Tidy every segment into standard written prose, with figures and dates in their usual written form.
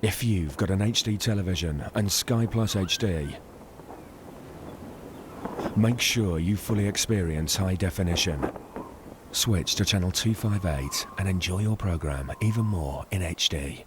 If you've got an HD television and Sky Plus HD, make sure you fully experience high definition. Switch to channel 258 and enjoy your programme even more in HD.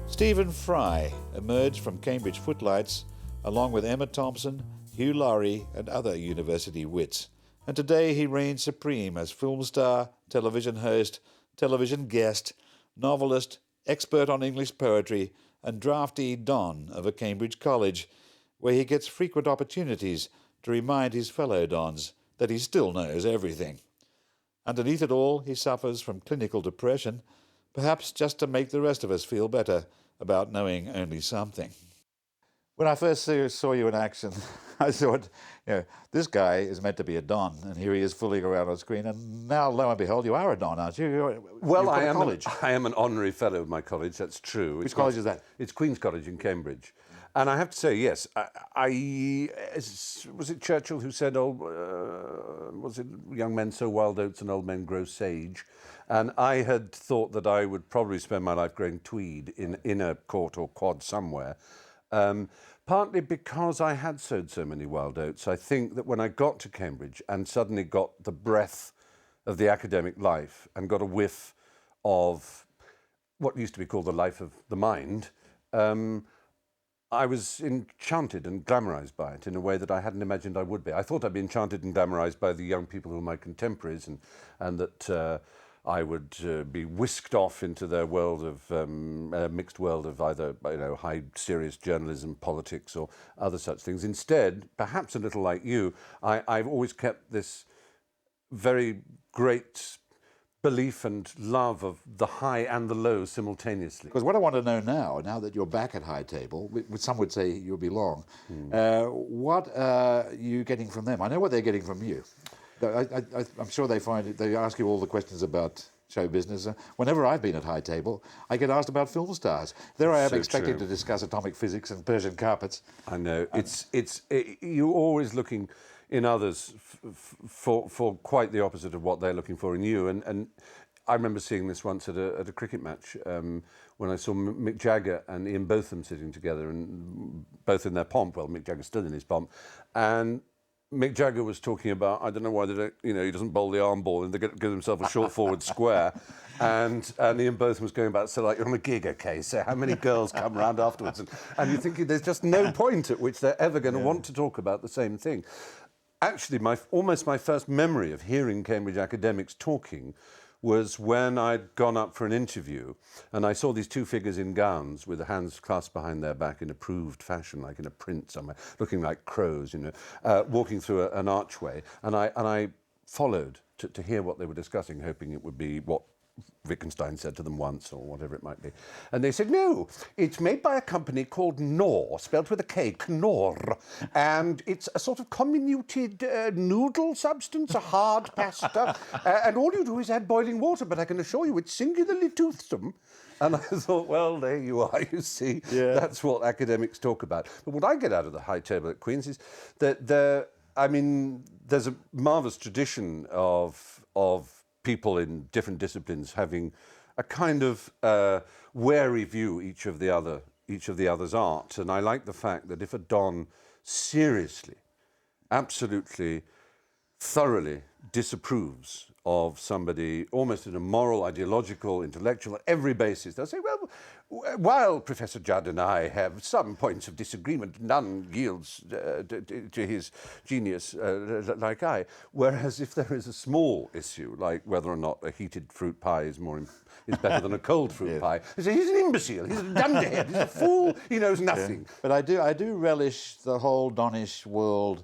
Stephen Fry emerged from Cambridge footlights along with Emma Thompson, Hugh Laurie and other university wits. And today he reigns supreme as film star, television host, television guest, novelist, expert on English poetry and draftee don of a Cambridge college, where he gets frequent opportunities to remind his fellow dons that he still knows everything. Underneath it all, he suffers from clinical depression, perhaps just to make the rest of us feel better about knowing only something. When I first saw you in action, I thought, this guy is meant to be a don, and here he is fooling around on screen, and now, lo and behold, you are a don, aren't you? I am an honorary fellow of my college, that's true. Which college is that? It's Queen's College in Cambridge. And I have to say, yes, was it Churchill who said, was it young men sow wild oats and old men grow sage? And I had thought that I would probably spend my life growing tweed in a court or quad somewhere, partly because I had sowed so many wild oats. I think that when I got to Cambridge and suddenly got the breath of the academic life and got a whiff of what used to be called the life of the mind, I was enchanted and glamorized by it in a way that I hadn't imagined I would be. I thought I'd be enchanted and glamorized by the young people who were my contemporaries and that I would be whisked off into their world of mixed world of either high serious journalism, politics or other such things. Instead, perhaps a little like you, I've always kept this very great belief and love of the high and the low simultaneously. Because what I want to know now that you're back at High Table, which some would say you belong, what are you getting from them? I know what they're getting from you. I'm sure they ask you all the questions about show business. Whenever I've been at High Table, I get asked about film stars. There I am expecting to discuss atomic physics and Persian carpets. I know. You're always looking in others for quite the opposite of what they're looking for in you. And I remember seeing this once at a cricket match when I saw Mick Jagger and Ian Botham sitting together, and both in their pomp. Well, Mick Jagger's still in his pomp, and Mick Jagger was talking about, I don't know why they don't, he doesn't bowl the arm ball and they give himself a short forward square. And Ian Botham was going about, so like, you're on a gig, okay, so how many girls come round afterwards? And you're thinking there's just no point at which they're ever going to want to talk about the same thing. Actually, almost my first memory of hearing Cambridge academics talking was when I'd gone up for an interview and I saw these two figures in gowns with their hands clasped behind their back in approved fashion, like in a print somewhere, looking like crows, walking through an archway. And I followed to hear what they were discussing, hoping it would be what Wittgenstein said to them once, or whatever it might be. And they said, no, it's made by a company called Knorr, spelled with a K, Knorr, and it's a sort of comminuted noodle substance, a hard pasta, and all you do is add boiling water, but I can assure you it's singularly toothsome. And I thought, well, there you are, you see, that's what academics talk about. But what I get out of the High Table at Queen's is that there's a marvellous tradition of people in different disciplines having a kind of wary view each of the other's art. And I like the fact that if a don seriously, absolutely, thoroughly disapproves of somebody, almost in a moral, ideological, intellectual, every basis, they'll say, well, while Professor Judd and I have some points of disagreement, none yields to his genius like I. Whereas if there is a small issue, like whether or not a heated fruit pie is better than a cold fruit pie, they say, he's an imbecile, he's a dunderhead, he's a fool, he knows nothing. Yeah. But I do relish the whole Donish world.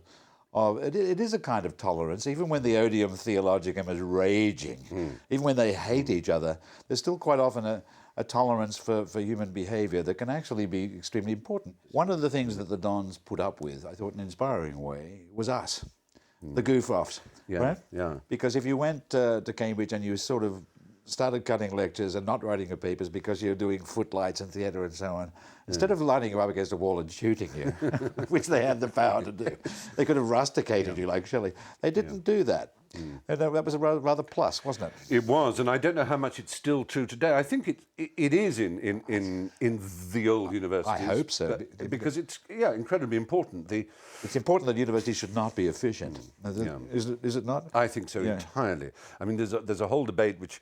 It is a kind of tolerance, even when the odium theologicum is raging, even when they hate each other, there's still quite often a tolerance for human behaviour that can actually be extremely important. One of the things that the Dons put up with, I thought in an inspiring way, was us. the goof-offs, Yeah, right? yeah. Because if you went to Cambridge and you sort of started cutting lectures and not writing your papers because you're doing footlights and theatre and so on, instead of lining you up against a wall and shooting you, which they had the power to do, they could have rusticated you like Shelley. They didn't do that. And that was a rather plus, wasn't it? It was, and I don't know how much it's still true today. I think it is in the old universities. I hope so. Because it's incredibly important. It's important that universities should not be efficient. Is it not? I think so entirely. I mean, there's a whole debate which,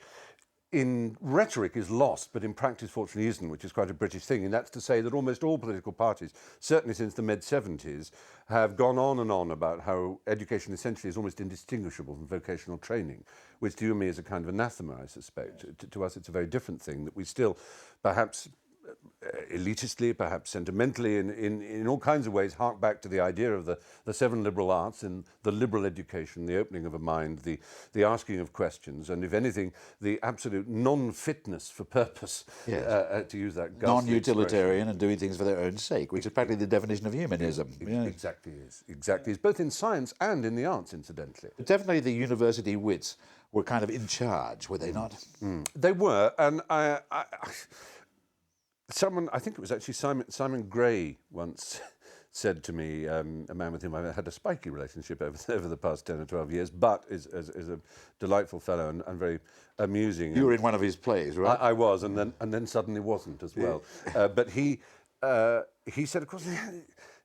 in rhetoric, is lost, but in practice, fortunately, isn't, which is quite a British thing. And that's to say that almost all political parties, certainly since the mid-70s, have gone on and on about how education essentially is almost indistinguishable from vocational training, which to you and me is a kind of anathema, I suspect. To us, it's a very different thing, that we still, perhaps elitistly, perhaps sentimentally, in all kinds of ways, hark back to the idea of the seven liberal arts and the liberal education, the opening of a mind, the asking of questions, and if anything, the absolute non-fitness for purpose, to use that non-utilitarian and doing things for their own sake, which is practically the definition of humanism. Exactly is, both in science and in the arts, incidentally. But definitely the university wits were kind of in charge, were they not? They were, and someone, I think it was actually Simon Gray, once said to me, a man with whom I've had a spiky relationship over the past 10 or 12 years, but is a delightful fellow and very amusing. You were in one of his plays, right? I was, and then suddenly wasn't as well. But he said, of course,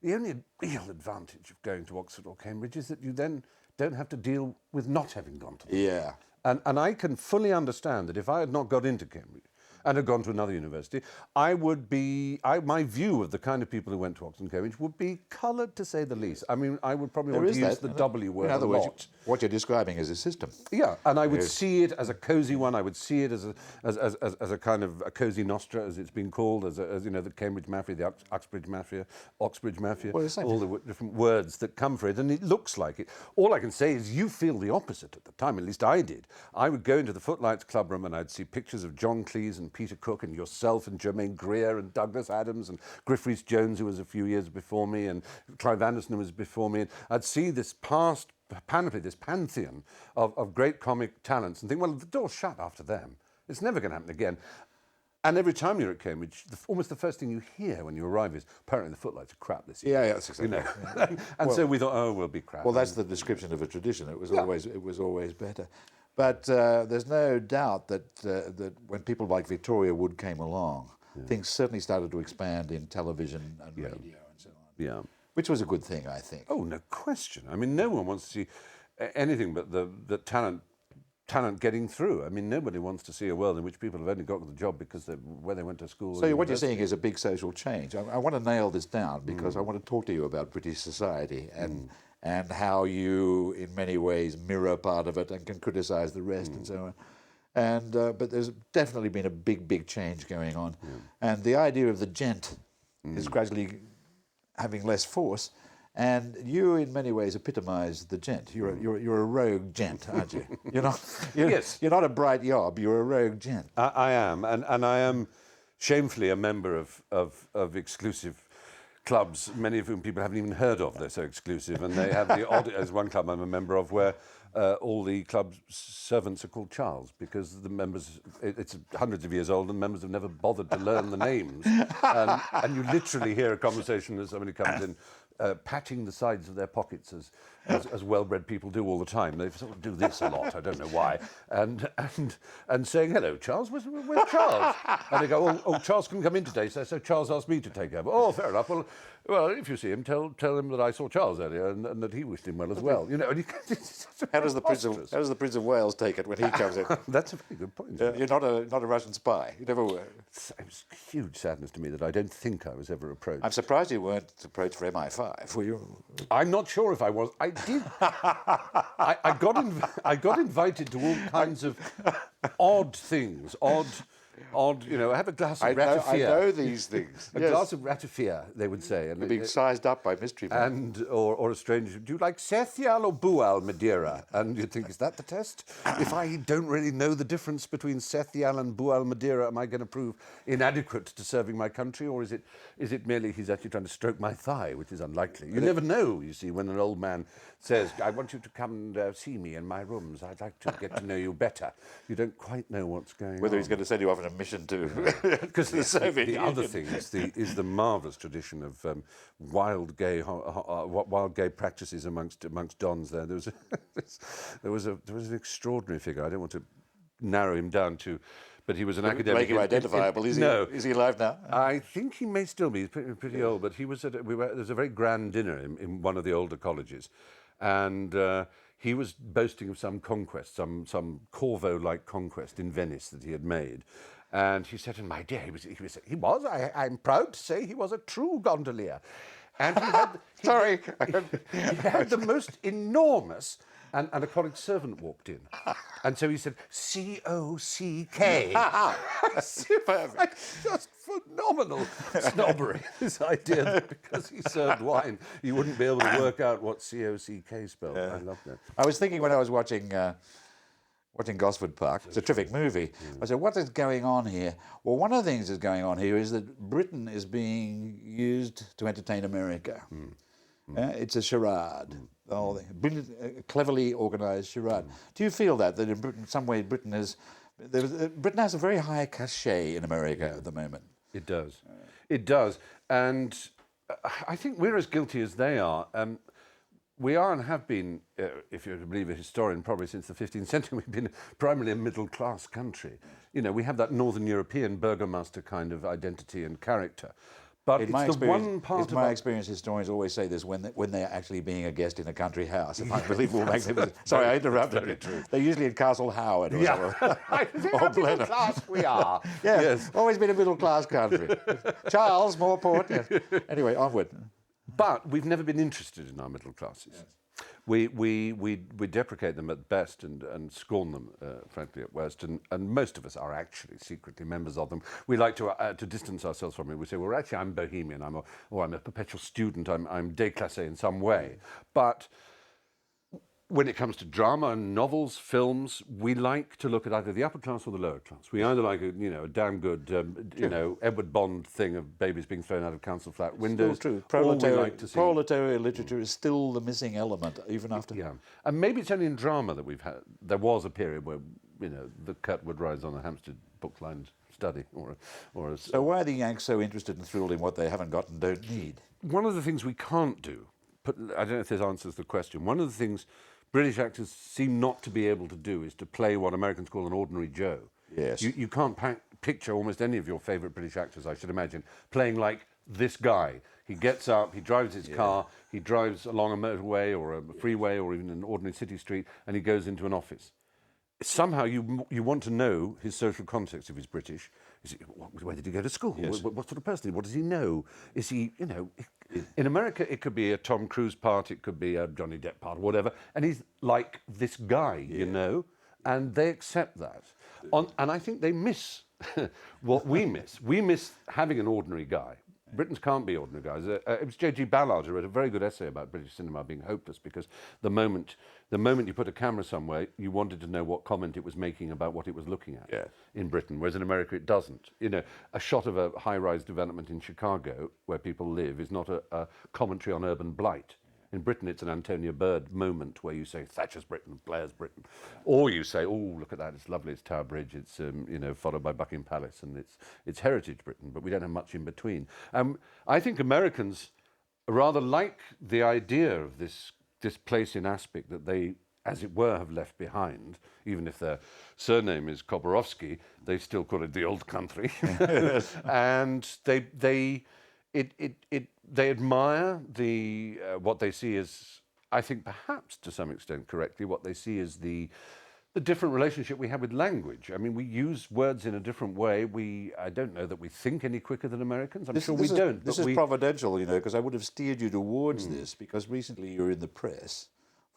the only real advantage of going to Oxford or Cambridge is that you then don't have to deal with not having gone to them. Yeah. And I can fully understand that if I had not got into Cambridge and had gone to another university, my view of the kind of people who went to Oxford and Cambridge would be coloured, to say the least. I mean, I would probably want to use the W word. In other a words, lot. what you're describing is a system. Yeah, and I would see it as a cosy one. I would see it as a kind of a cosy nostra, as it's been called, as you know, the Cambridge Mafia, the Oxbridge Mafia, all the different words that come for it, and it looks like it. All I can say is you feel the opposite at the time, at least I did. I would go into the Footlights Club room and I'd see pictures of John Cleese and Peter Cook and yourself and Jermaine Greer and Douglas Adams and Griff Rhys-Jones, who was a few years before me, and Clive Anderson, who was before me. And I'd see this past panoply, this pantheon of great comic talents and think, well, the door's shut after them. It's never going to happen again. And every time you're at Cambridge, almost the first thing you hear when you arrive is, apparently the Footlights are crap this year. Yeah, that's exactly. You know? So we thought, oh, we'll be crap. Well, that's the description of a tradition. It was always better. But there's no doubt that when people like Victoria Wood came along, things certainly started to expand in television and radio and so on. Yeah. Which was a good thing, I think. Oh, no question. I mean, no one wants to see anything but the talent getting through. I mean, nobody wants to see a world in which people have only got the job because where they went to school. So what you're saying is a big social change. I want to nail this down because I want to talk to you about British society and how you, in many ways, mirror part of it and can criticise the rest and so on. And but there's definitely been a big change going on, and the idea of the gent is gradually having less force. And you, in many ways, epitomise the gent. You're a rogue gent, aren't you? You're not a bright yob. You're a rogue gent. I am, and I am shamefully a member of exclusive clubs, many of whom people haven't even heard of. They're so exclusive, and they have the odd. As one club I'm a member of, where all the club servants are called Charles because the members. It's hundreds of years old, and members have never bothered to learn the names. And you literally hear a conversation as somebody comes in. Patting the sides of their pockets as well-bred people do all the time. They sort of do this a lot, I don't know why. And saying, hello, Charles, where's Charles? And they go, oh, Charles couldn't come in today, so Charles asked me to take over. Oh, fair enough. Well, if you see him, tell him that I saw Charles earlier and that he wished him well as well. You know, and how does the Prince of Wales take it when he comes in? That's a very good point. You're not a Russian spy. You never were. It was a huge sadness to me that I don't think I was ever approached. I'm surprised you weren't approached for MI5. Were you? I'm not sure if I was. I did. I got invited to all kinds of odd things, odd, have a glass of I ratafia. know these things. A Yes. glass of ratafia, they would say. And You're being sized up by mystery men. and or a stranger, do you like Sethial or Bual Madeira? And you'd think, is that the test? If I don't really know the difference between Sethial and Bual Madeira, am I going to prove inadequate to serving my country, or is it merely he's actually trying to stroke my thigh, which is unlikely? You never know, you see, when an old man says, I want you to come and see me in my rooms, I'd like to get to know you better. You don't quite know what's going on. Whether he's going to send you off on a mission to Because the Soviet the other Union. thing is the marvellous tradition of wild gay practices amongst dons. There was an extraordinary figure. I don't want to narrow him down to, but he was an academic. Make him identifiable. Is he alive now? I think he may still be. He's pretty old, but he was there was a very grand dinner in one of the older colleges, and he was boasting of some conquest, some Corvo-like conquest in Venice that he had made. And he said, my dear, I'm proud to say he was a true gondolier. And he had, he had the most enormous, and a colleague servant walked in. And so he said, C-O-C-K. Superb. Just phenomenal snobbery, this idea that because he served wine, you wouldn't be able to work out what C-O-C-K spelled. I love that. I was thinking when I was watching Gosford Park, it's a terrific movie. I said, what is going on here? Well, one of the things that's going on here is that Britain is being used to entertain America. It's a charade. The whole thing. A cleverly organised charade. Do you feel that in Britain, some way Britain has a very high cachet in America at the moment? It does. It does. And I think we're as guilty as they are. We are and have been, if you're to believe a historian, probably since the 15th century, we've been primarily a middle-class country. We have that Northern European burgomaster kind of identity and character. But it's the one part of my experience, historians always say this when they're actually being a guest in a country house. If unbelievable magnificent. Sorry, I interrupted. Very true. They're usually in Castle Howard or something. Or middle class we are. Yes, always been a middle-class country. Charles, more port. Yes. Anyway, onward. But we've never been interested in our middle classes. Yes. We deprecate them at best and scorn them, frankly, at worst. And most of us are actually secretly members of them. We like to distance ourselves from it. We say, well, actually, I'm bohemian. I'm a perpetual student. I'm déclassé in some way. But when it comes to drama and novels, films, we like to look at either the upper class or the lower class. We either like a damn good, Edward Bond thing of babies being thrown out of council flat windows. Still true. Proletariat literature is still the missing element, even after. Yeah, and maybe it's only in drama that we've had. There was a period where the cut would rise on a Hampstead book-lined study or a. So why are the Yanks so interested and thrilled in what they haven't got and don't need? One of the things we can't do. I don't know if this answers the question. One of the things British actors seem not to be able to do is to play what Americans call an ordinary Joe. Yes. You can't picture almost any of your favourite British actors, I should imagine, playing like this guy. He gets up, he drives his car, he drives along a motorway or a freeway or even an ordinary city street, and he goes into an office. Somehow you want to know his social context if he's British. Where did he go to school? Yes. What sort of person? What does he know? Is he, in America, it could be a Tom Cruise part, it could be a Johnny Depp part, whatever, and he's like this guy, and they accept that. And I think they miss what we miss. We miss having an ordinary guy. Britons can't be ordinary guys. It was J.G. Ballard who wrote a very good essay about British cinema being hopeless because the moment you put a camera somewhere, you wanted to know what comment it was making about what it was looking at in Britain, whereas in America it doesn't. A shot of a high-rise development in Chicago where people live is not a commentary on urban blight. In Britain, it's an Antonia Bird moment where you say Thatcher's Britain, Blair's Britain, or you say, "Oh, look at that! It's lovely. It's Tower Bridge. It's followed by Buckingham Palace, and it's heritage Britain." But we don't have much in between. I think Americans rather like the idea of this place in Aspic that they, as it were, have left behind. Even if their surname is Koborowski, they still call it the old country, and they admire what they see as, I think perhaps to some extent correctly, what they see as the different relationship we have with language. I mean, we use words in a different way. I don't know that we think any quicker than Americans. I'm sure we don't. This is providential, because I would have steered you towards this, because recently you were in the press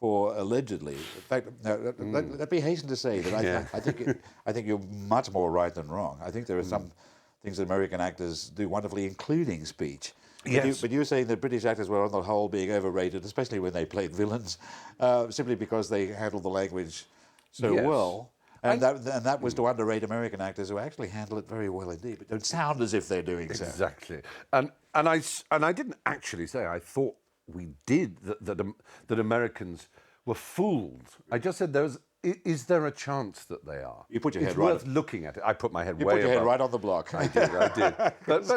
for allegedly. In fact, no, let me hasten to say that I think you're much more right than wrong. I think there are some things that American actors do wonderfully, including speech. Yes. But you were saying that British actors were on the whole being overrated, especially when they played villains, simply because they handled the language so Yes. well. And that was to underrate American actors who actually handle it very well indeed, but don't sound as if they're doing so. Exactly. And I didn't actually say I thought we did that Americans were fooled. I just said is there a chance that they are? You put your head it's right. worth looking at it. I put my head You way put your head above. right on the block. I did. But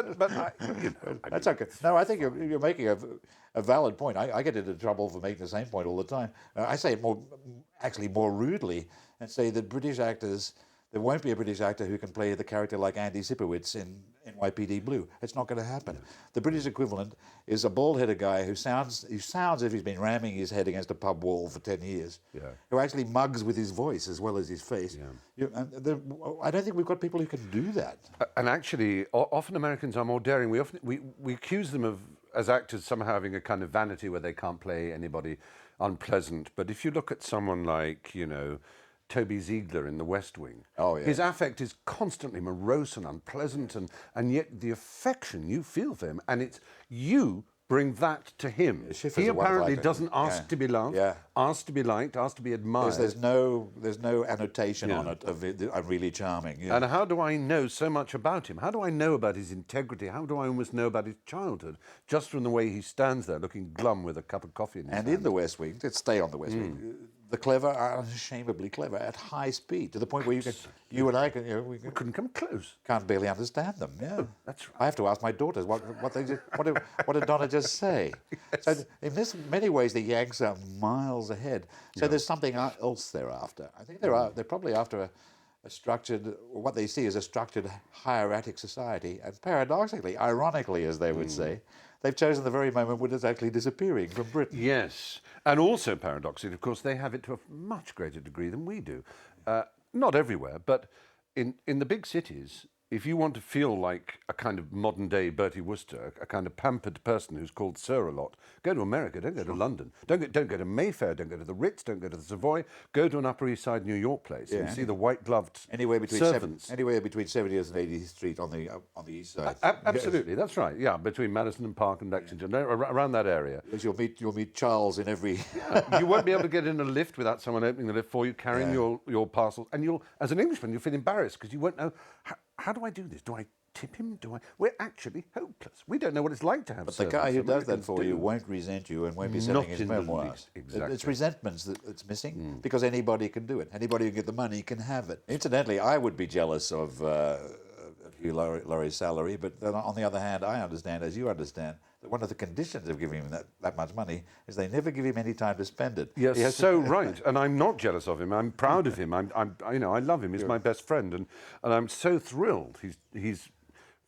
That's okay. No, I think you're making a valid point. I get into trouble for making the same point all the time. I say it more rudely, and say that British actors, there won't be a British actor who can play the character like Andy Sipowicz in NYPD Blue. It's not going to happen. No. The British equivalent is a bald-headed guy who sounds as if he's been ramming his head against a pub wall for 10 years, who actually mugs with his voice as well as his face. Yeah. I don't think we've got people who can do that. And actually, often Americans are more daring. We accuse them of, as actors, somehow having a kind of vanity where they can't play anybody unpleasant. But if you look at someone like, Toby Ziegler in The West Wing. Oh, yeah. His affect is constantly morose and unpleasant, and yet the affection you feel for him, and it's you bring that to him. He apparently doesn't ask to be loved, ask to be liked, ask to be admired. There's no annotation on it of I'm really charming. And how do I know so much about him? How do I know about his integrity? How do I almost know about his childhood? Just from the way he stands there looking glum with a cup of coffee in his hand. And in The West Wing, let's stay on The West Wing, the clever are unashamedly clever at high speed, to the point where you and I we couldn't come close. Can't barely understand them. Yeah, oh, that's right. I have to ask my daughters what did Donna just say. Yes. So in many ways the Yanks are miles ahead. So there's something else they're after. I think they're probably after a structured, what they see as a structured hieratic society, and paradoxically, ironically, as they would say, they've chosen the very moment when it's actually disappearing from Britain. Yes, and also paradoxically, of course, they have it to a much greater degree than we do. Not everywhere, but in the big cities, if you want to feel like a kind of modern-day Bertie Wooster, a kind of pampered person who's called Sir a lot, go to America, don't go to London. Don't go to Mayfair, don't go to the Ritz, don't go to the Savoy. Go to an Upper East Side New York place and see the white-gloved servants. Anywhere between 70th and 80th Street on the East Side. Absolutely, that's right. Yeah, between Madison and Park and Lexington, around that area. You'll meet Charles in every. You won't be able to get in a lift without someone opening the lift for you, carrying your parcels, and as an Englishman, you'll feel embarrassed because you won't know. How do I do this? Do I tip him? We're actually hopeless. We don't know what it's like to have. But the guy who does that for you won't resent you and won't be selling his memoirs. Exactly. It's resentments that's missing because anybody can do it. Anybody who can get the money can have it. Incidentally, I would be jealous of Hugh Laurie's salary, but then on the other hand, I understand, as you understand, that one of the conditions of giving him that much money is they never give him any time to spend it. Yes, so right, and I'm not jealous of him. I'm proud of him. I love him. He's my best friend, and I'm so thrilled. He's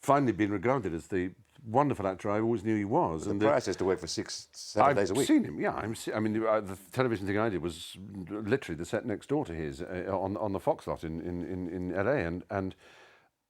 finally been regarded as the wonderful actor I always knew he was. The price is to work for 6-7 days a week. I've seen him. Yeah, the television thing I did was literally the set next door to his on the Fox lot in LA, and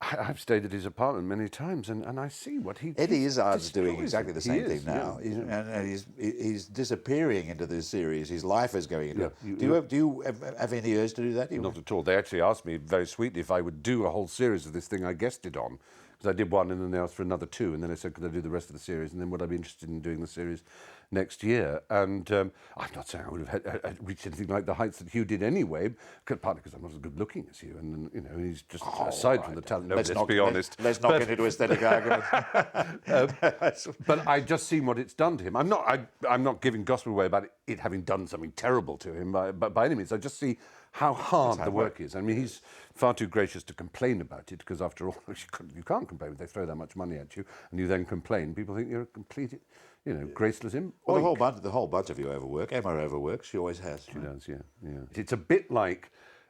I've stayed at his apartment many times, and I see what he. Eddie Izzard's doing exactly the same thing now, yeah. And he's disappearing into this series. His life is going into it. Do you have any urge to do that? Not at all. They actually asked me very sweetly if I would do a whole series of this thing I guested on, because I did one, and then they asked for another 2, and then I said, could I do the rest of the series, and then would I be interested in doing the series next year? And I'm not saying I would have reached anything like the heights that Hugh did anyway, partly because I'm not as good looking as Hugh, and he's just aside from the talent. No, let's be honest. Let's not get into aesthetic argument. But I just seen what it's done to him. I'm not giving gospel away about it having done something terrible to him, but by any means, I just see how hard the work is. I mean, he's far too gracious to complain about it, because after all, you can't complain. They throw that much money at you, and you then complain. People think you're a complete, graceless imp. Well, the whole bunch of you overwork. Emma overworks. She always has. She does, yeah. It's a bit like,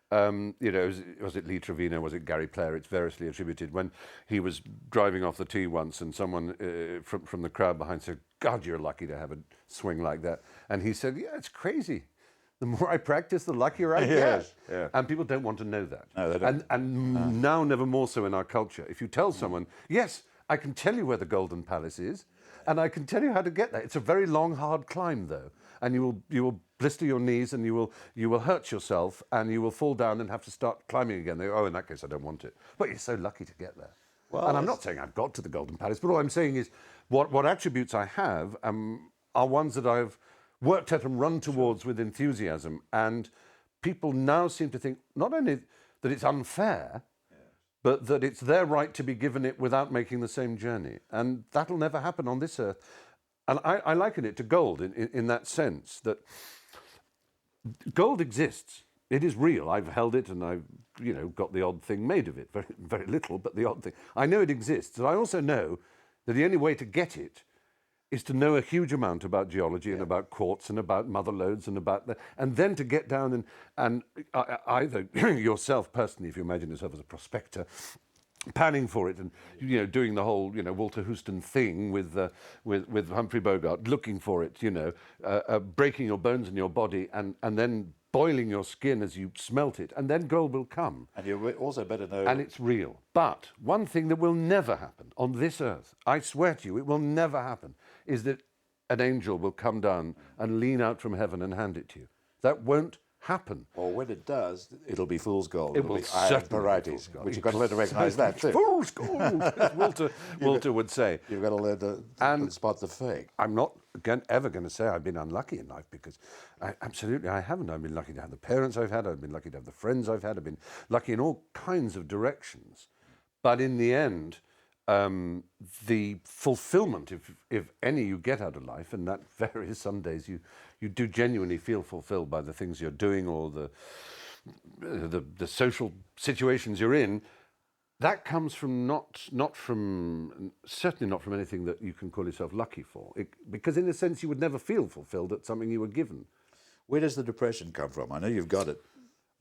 was it Lee Trevino, was it Gary Player? It's variously attributed, when he was driving off the tee once, and someone from the crowd behind said, "God, you're lucky to have a swing like that." And he said, "Yeah, it's crazy. The more I practice, the luckier I get." Yeah. And people don't want to know that. No, they don't. And now, never more so in our culture. If you tell someone, yes, I can tell you where the Golden Palace is, and I can tell you how to get there. It's a very long, hard climb, though. And you will blister your knees and you will hurt yourself and you will fall down and have to start climbing again. They go, oh, in that case, I don't want it. But you're so lucky to get there. Well, and I'm not saying I've got to the Golden Palace, but all I'm saying is what attributes I have are ones that I've worked at and run towards with enthusiasm. And people now seem to think not only that it's unfair, but that it's their right to be given it without making the same journey. And that'll never happen on this earth. And I liken it to gold in that sense, that gold exists. It is real. I've held it and I've, got the odd thing made of it. Very, very little, but the odd thing. I know it exists. And I also know that the only way to get it is to know a huge amount about geology and about quartz and about mother lodes and then to get down and either yourself personally, if you imagine yourself as a prospector, panning for it and doing the whole Walter Houston thing with Humphrey Bogart, looking for it, breaking your bones in your body and then boiling your skin as you smelt it, and then gold will come. And you also better know... And it's real. But one thing that will never happen on this earth, I swear to you, it will never happen, is that an angel will come down and lean out from heaven and hand it to you. That won't happen. Or when it does, it'll be fool's gold. It will be iron varieties, which you've got to learn to recognise that too. Fool's gold, as Walter would say. You've got to learn to spot the fake. I'm not ever going to say I've been unlucky in life, because absolutely I haven't. I've been lucky to have the parents I've had. I've been lucky to have the friends I've had. I've been lucky in all kinds of directions. But in the end, the fulfillment, if any, you get out of life, and that varies. Some days you do genuinely feel fulfilled by the things you're doing or the social situations you're in. That comes from certainly not from anything that you can call yourself lucky for. Because in a sense you would never feel fulfilled at something you were given. Where does the depression come from? I know you've got it.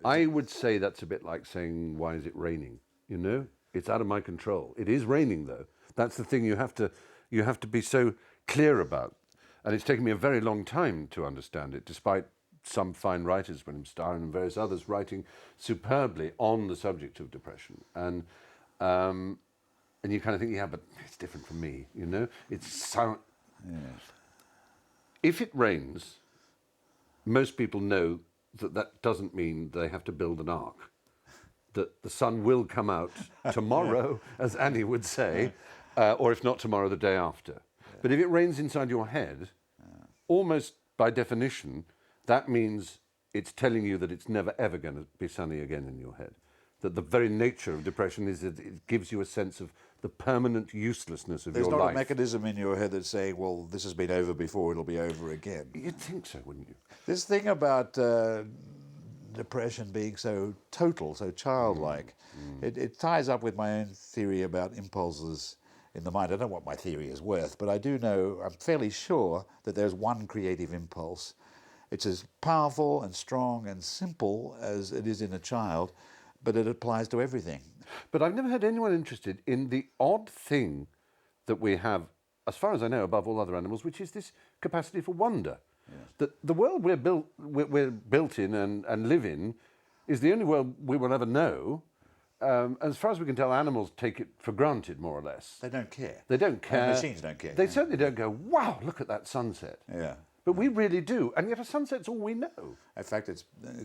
I would say that's a bit like saying, why is it raining? It's out of my control. It is raining though. That's the thing you have to be so clear about. And it's taken me a very long time to understand it, despite some fine writers, William Starr and various others, writing superbly on the subject of depression. And you kind of think, yeah, but it's different from me, It's so... Yes. If it rains, most people know that doesn't mean they have to build an ark. That the sun will come out tomorrow, as Annie would say, or if not tomorrow, the day after. Yeah. But if it rains inside your head, almost by definition, that means it's telling you that it's never ever going to be sunny again in your head. That the very nature of depression is that it gives you a sense of the permanent uselessness of your life. There's not a mechanism in your head that's saying, well, this has been over before, it'll be over again. You'd think so, wouldn't you? This thing about depression being so total, so childlike, it ties up with my own theory about impulses in the mind. I don't know what my theory is worth, but I do know, I'm fairly sure that there's one creative impulse. It's as powerful and strong and simple as it is in a child, but it applies to everything. But I've never had anyone interested in the odd thing that we have, as far as I know, above all other animals, which is this capacity for wonder. Yes. That the world we're built in and live in is the only world we will ever know. As far as we can tell, animals take it for granted, more or less. They don't care. They don't care. And machines don't care. They certainly don't go, wow, look at that sunset. Yeah. But we really do, and yet a sunset's all we know. In fact,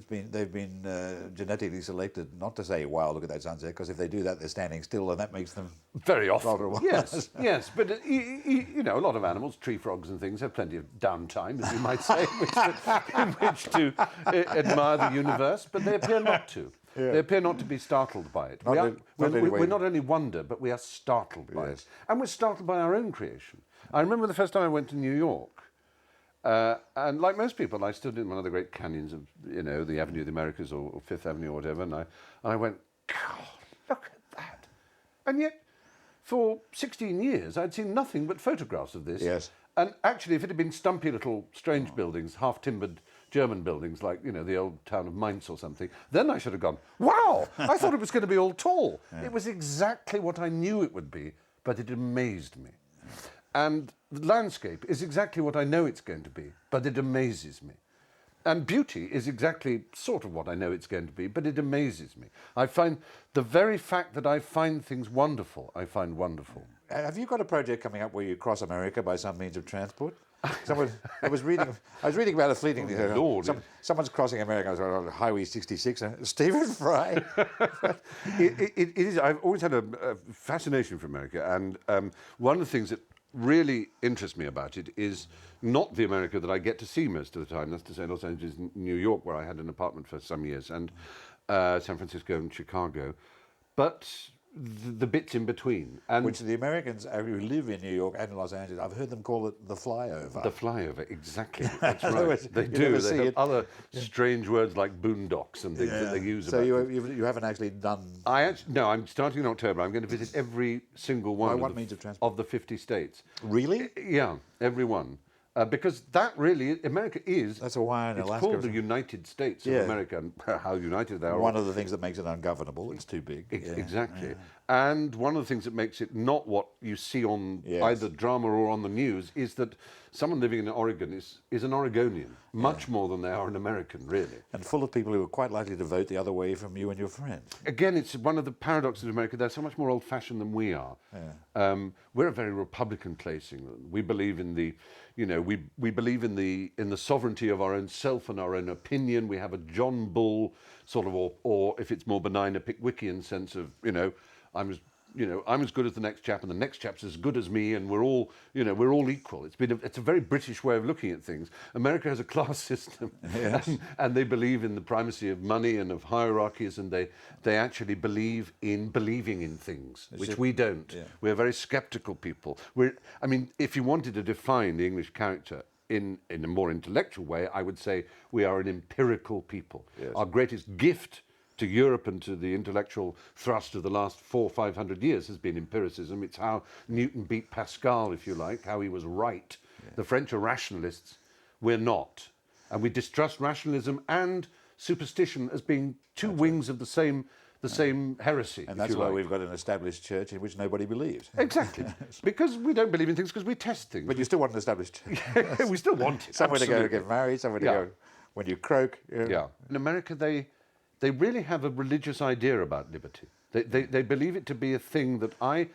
they've been genetically selected not to say, "Wow, look at that sunset," because if they do that, they're standing still, and that makes them very often. Vulnerable. Yes, yes. But a lot of animals, tree frogs and things, have plenty of downtime, as you might say, in which to admire the universe. But they appear not to. Yeah. They appear not to be startled by it. We're not only wonder, but we are startled by it, and we're startled by our own creation. I remember the first time I went to New York. And like most people, I stood in one of the great canyons of, the Avenue of the Americas or Fifth Avenue or whatever, and I went, God, look at that. And yet, for 16 years, I'd seen nothing but photographs of this. Yes. And actually, if it had been stumpy little strange buildings, half-timbered German buildings, like, the old town of Mainz or something, then I should have gone, wow, I thought it was going to be all tall. Yeah. It was exactly what I knew it would be, but it amazed me. And the landscape is exactly what I know it's going to be, but it amazes me. And beauty is exactly sort of what I know it's going to be, but it amazes me. I find the very fact that I find things wonderful, I find wonderful. Have you got a project coming up where you cross America by some means of transport? I was reading about a fleeting. Lord. Someone's crossing America. I was on Highway 66. And Stephen Fry. It is. I've always had a fascination for America, and one of the things that really interests me about it is not the America that I get to see most of the time. That's to say, Los Angeles, New York, where I had an apartment for some years, and San Francisco and Chicago, but the bits in between. And Which the Americans who live in New York and Los Angeles, I've heard them call it the flyover. the flyover, exactly. That's right. words, They you do. never They see have it. other strange words like boondocks and things that they use. So about you haven't actually done. No, I'm starting in October. I'm going to visit every single one what means of of transport? the 50 states. Really? Yeah, every one. Because that really, America is. That's Hawaii and it's Alaska. called the United States of America, and how united they are. One of the things that makes it ungovernable. It's too big. Exactly. And one of the things that makes it not what you see on either drama or on the news is that someone living in Oregon is an Oregonian, much more than they are an American, really. And full of people who are quite likely to vote the other way from you and your friends. Again, it's one of the paradoxes of America. They're so much more old-fashioned than we are. We're a very Republican place, England. We believe in the, we believe in the sovereignty of our own self and our own opinion. We have a John Bull sort of, or if it's more benign, a Pickwickian sense of, I'm as good as the next chap, and the next chap's as good as me, and we're all equal. It's a very British way of looking at things. America has a class system, and they believe in the primacy of money and of hierarchies, and they actually believe in believing in things, which we don't. Yeah. We're very sceptical people. If you wanted to define the English character in a more intellectual way, I would say we are an empirical people. Yes. Our greatest gift to Europe and to the intellectual thrust of the last 400 or 500 years has been empiricism. It's how Newton beat Pascal, if you like, how he was right. Yeah. The French are rationalists. We're not. And we distrust rationalism and superstition as being two wings of the same heresy. And that's why we've got an established church in which nobody believes. Exactly. Because we don't believe in things because we test things. But you still want an established church. We still want it. Somewhere to go to get married, somewhere to go when you croak. Yeah. In America, they really have a religious idea about liberty. They believe it to be a thing that I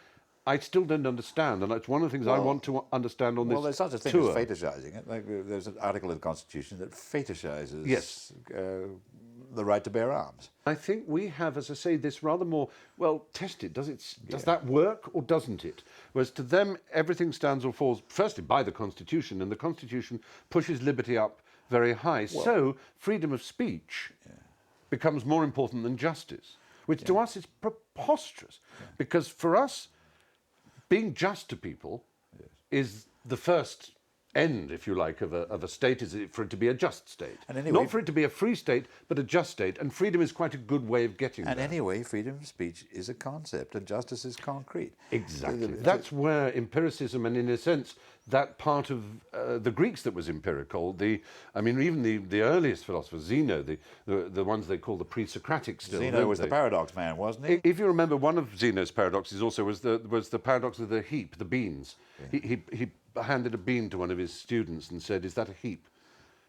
still don't understand, and it's one of the things I want to understand on this tour. Well, there's such a thing as fetishizing it. Like, there's an article in the Constitution that fetishizes the right to bear arms. I think we have, as I say, this rather more, tested. Does that work or doesn't it? Whereas to them, everything stands or falls, firstly, by the Constitution, and the Constitution pushes liberty up very high. So freedom of speech becomes more important than justice, which to us is preposterous. Because for us, being just to people is the first end, if you like, of a state, is for it to be a just state. And anyway, not for it to be a free state, but a just state. And freedom is quite a good way of getting there. And anyway, freedom of speech is a concept, and justice is concrete. Exactly. That's where empiricism, and in a sense, that part of the Greeks that was empirical, even the earliest philosophers, Zeno, the ones they call the pre-Socratic still. Zeno was the paradox man, wasn't he? If you remember, one of Zeno's paradoxes also was the paradox of the heap, the beans. Yeah. He handed a bean to one of his students and said, "Is that a heap?"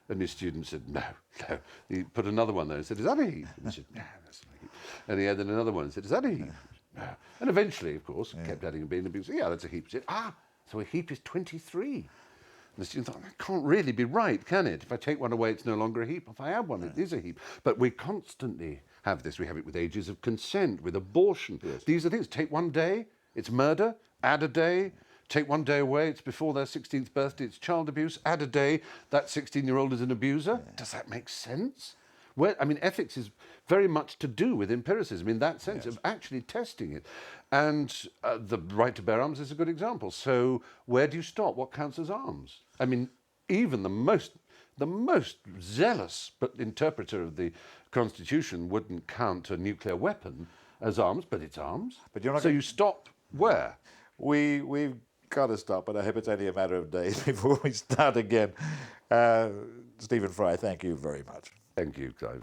And his student said, "No, no." He put another one there and said, "Is that a heap?" And he said, "No, that's not a heap." And he added another one and said, "Is that a heap?" No. And eventually, of course, kept adding a bean, and the bean said, "Yeah, that's a heap." He said, so a heap is 23. And the student thought, that can't really be right, can it? If I take one away, it's no longer a heap. If I add one, it is a heap. But we constantly have this. We have it with ages of consent, with abortion. Yes. These are things. Take one day, it's murder. Add a day. Take one day away, it's before their 16th birthday, it's child abuse. Add a day, that 16-year-old is an abuser. Yeah. Does that make sense? Ethics is very much to do with empiricism in that sense of actually testing it. And the right to bear arms is a good example. So where do you stop? What counts as arms? Even the most zealous interpreter of the Constitution wouldn't count a nuclear weapon as arms, but it's arms. But you're not. So you stop where? We've got to stop, but I hope it's only a matter of days before we start again. Stephen Fry, thank you very much. Thank you, Clive.